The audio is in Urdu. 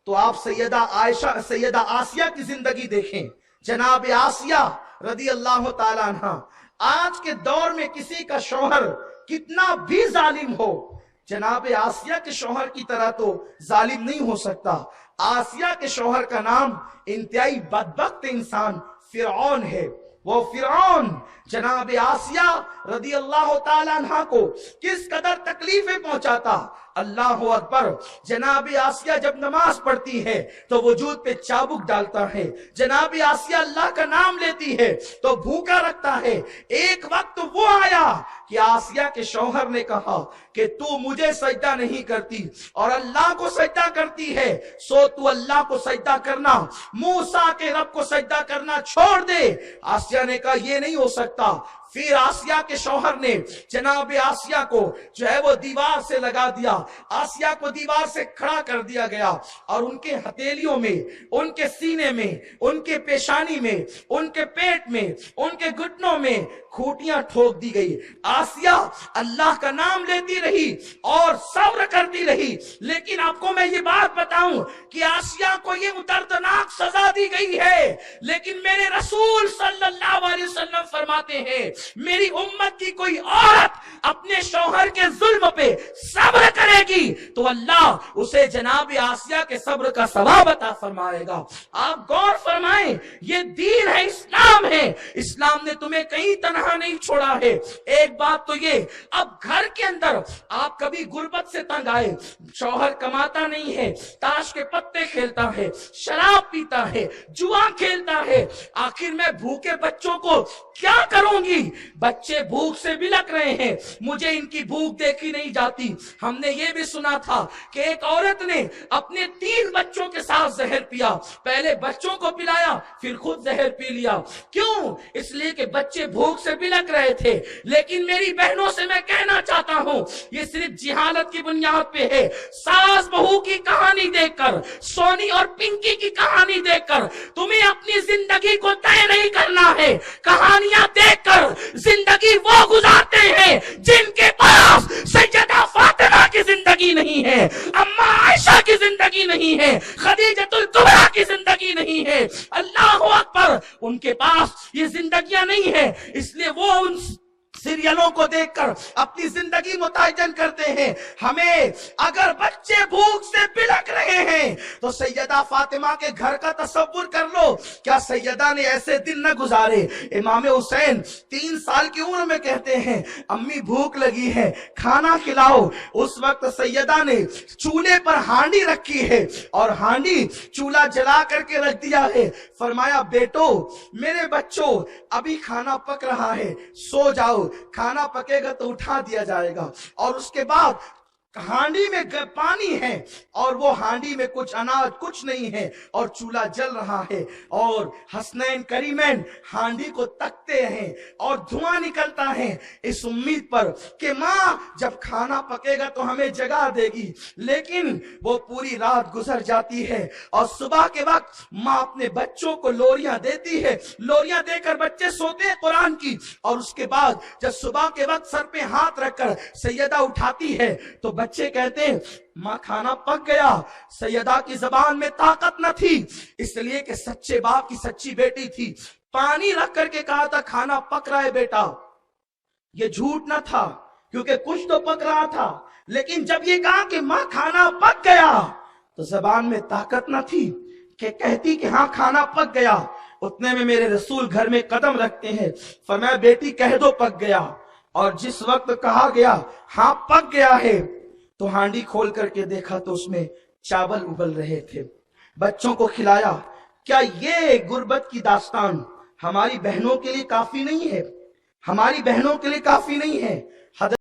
تو آپ سیدہ آسیہ کی زندگی دیکھیں. جناب آسیہ رضی اللہ تعالیٰ عنہ، آج کے دور میں کسی کا شوہر کتنا بھی ظالم ہو، جناب آسیہ کے شوہر کی طرح تو ظالم نہیں ہو سکتا. آسیہ کے شوہر کا نام انتہائی بدبخت انسان فرعون ہے. وہ فرعون جناب آسیہ رضی اللہ تعالیٰ عنہ کو کس قدر تکلیفیں پہنچاتا. اللہ اکبر. جناب آسیہ جب نماز پڑھتی ہے تو وجود پہ چابک ڈالتا ہے. جناب آسیہ اللہ کا نام لیتی ہے تو بھوکا رکھتا ہے. ایک وقت وہ آیا کہ آسیہ کے شوہر نے کہا کہ تو مجھے سجدہ نہیں کرتی اور اللہ کو سجدہ کرتی ہے، سو تو اللہ کو سجدہ کرنا، موسیٰ کے رب کو سجدہ کرنا چھوڑ دے. آسیہ نے کہا یہ نہیں ہو سکتا. پھر آسیہ کے شوہر نے جناب آسیہ کو جو ہے وہ دیوار سے لگا دیا. آسیہ کو دیوار سے کھڑا کر دیا گیا اور ان کے ہتھیلیوں میں، ان کے سینے میں، ان کے پیشانی میں، ان کے پیٹ میں، ان کے گھٹنوں میں کھوٹیاں ٹھوک دی گئی. آسیہ اللہ کا نام لیتی رہی اور صبر کرتی رہی. لیکن آپ کو میں یہ بات بتاؤں کہ آسیہ کو یہ دردناک سزا دی گئی ہے، لیکن میرے رسول صلی اللہ علیہ وسلم فرماتے ہیں میری امت کی کوئی عورت اپنے شوہر کے ظلم پہ صبر کرے گی تو اللہ اسے جناب آسیہ کے صبر کا ثواب عطا فرمائے گا. آپ غور فرمائیں، یہ دین ہے، اسلام ہے. اسلام نے تمہیں کہیں تنہا نہیں چھوڑا ہے. ایک بات تو یہ، اب گھر کے اندر آپ کبھی غربت سے تنگ آئے، شوہر کماتا نہیں ہے، تاش کے پتے کھیلتا ہے، شراب پیتا ہے، جوا کھیلتا ہے، آخر میں بھوکے بچوں کو کیا کروں گی؟ بچے بھوک سے بلک رہے ہیں، مجھے ان کی بھوک دیکھی نہیں جاتی. ہم نے یہ بھی سنا تھا کہ ایک عورت نے اپنے 3 بچوں کے ساتھ زہر پیا، پہلے بچوں کو پلایا پھر خود زہر پی لیا. کیوں؟ اس لیے کہ بچے بھوک سے بلک رہے تھے. لیکن میری بہنوں سے میں کہنا چاہتا ہوں یہ صرف جہالت کی بنیاد پہ ہے. ساس بہو کی کہانی دیکھ کر، سونی اور پنکی کی کہانی دیکھ کر تمہیں اپنی زندگی کو طے نہیں کرنا ہے. کہانیاں دیکھ کر زندگی وہ گزارتے ہیں جن کے پاس سیدہ فاطمہ کی زندگی نہیں ہے، اماں عائشہ کی زندگی نہیں ہے، خدیجۃ الکبریٰ کی زندگی نہیں ہے. اللہ اکبر. ان کے پاس یہ زندگیاں نہیں ہیں، اس لیے وہ ان سیریلوں کو دیکھ کر اپنی زندگی متعین کرتے ہیں. ہمیں اگر بچے بھوک سے بلک رہے ہیں تو سیدہ فاطمہ کے گھر کا تصور کر لو. کیا سیدہ نے ایسے دن نہ گزارے؟ امام حسین 3 سال کی عمر میں کہتے ہیں امی بھوک لگی ہے، کھانا کھلاؤ. اس وقت سیدہ نے چولہے پر ہانڈی رکھی ہے اور ہانڈی چولہا جلا کر کے رکھ دیا ہے. فرمایا بیٹو، میرے بچوں، ابھی کھانا پک رہا ہے، سو جاؤ، کھانا پکے گا تو اٹھا دیا جائے گا. اور اس کے بعد ہانڈی میں پانی ہے اور وہ ہانڈی میں کچھ اناج کچھ نہیں ہے اور چولہا جل رہا ہے اور حسنین کریمین ہانڈی کو تکتے ہیں اور دھواں نکلتا ہے اس امید پر کہ ماں جب کھانا پکے گا تو ہمیں جگا دے گی. لیکن وہ پوری رات گزر جاتی ہے اور صبح کے وقت ماں اپنے بچوں کو لوریاں دیتی ہے. لوریاں دے کر بچے سوتے ہیں قرآن کی، اور اس کے بعد جب صبح کے وقت سر پہ ہاتھ رکھ کر سیدہ اٹھاتی ہے تو بچے کہتے ہیں ماں کھانا پک گیا. سیدہ کی زبان میں طاقت نہ تھی، اس لیے کہ سچے باپ کی سچی بیٹی تھی. پانی رکھ کر کے کہا تھا کھانا پک رہا ہے بیٹا. یہ جھوٹ نہ تھا کیونکہ کچھ تو پک رہا تھا، لیکن جب یہ کہا کہ ماں کھانا پک گیا تو زبان میں طاقت نہ تھی کہ کہتی کہ ہاں کھانا پک گیا. اتنے میں میرے رسول گھر میں قدم رکھتے ہیں. فرمایا بیٹی کہہ دو پک گیا. اور جس وقت کہا گیا ہاں پک گیا ہے تو ہانڈی کھول کر کے دیکھا تو اس میں چاول ابل رہے تھے. بچوں کو کھلایا. کیا یہ غربت کی داستان ہماری بہنوں کے لیے کافی نہیں ہے؟ ہماری بہنوں کے لیے کافی نہیں ہے؟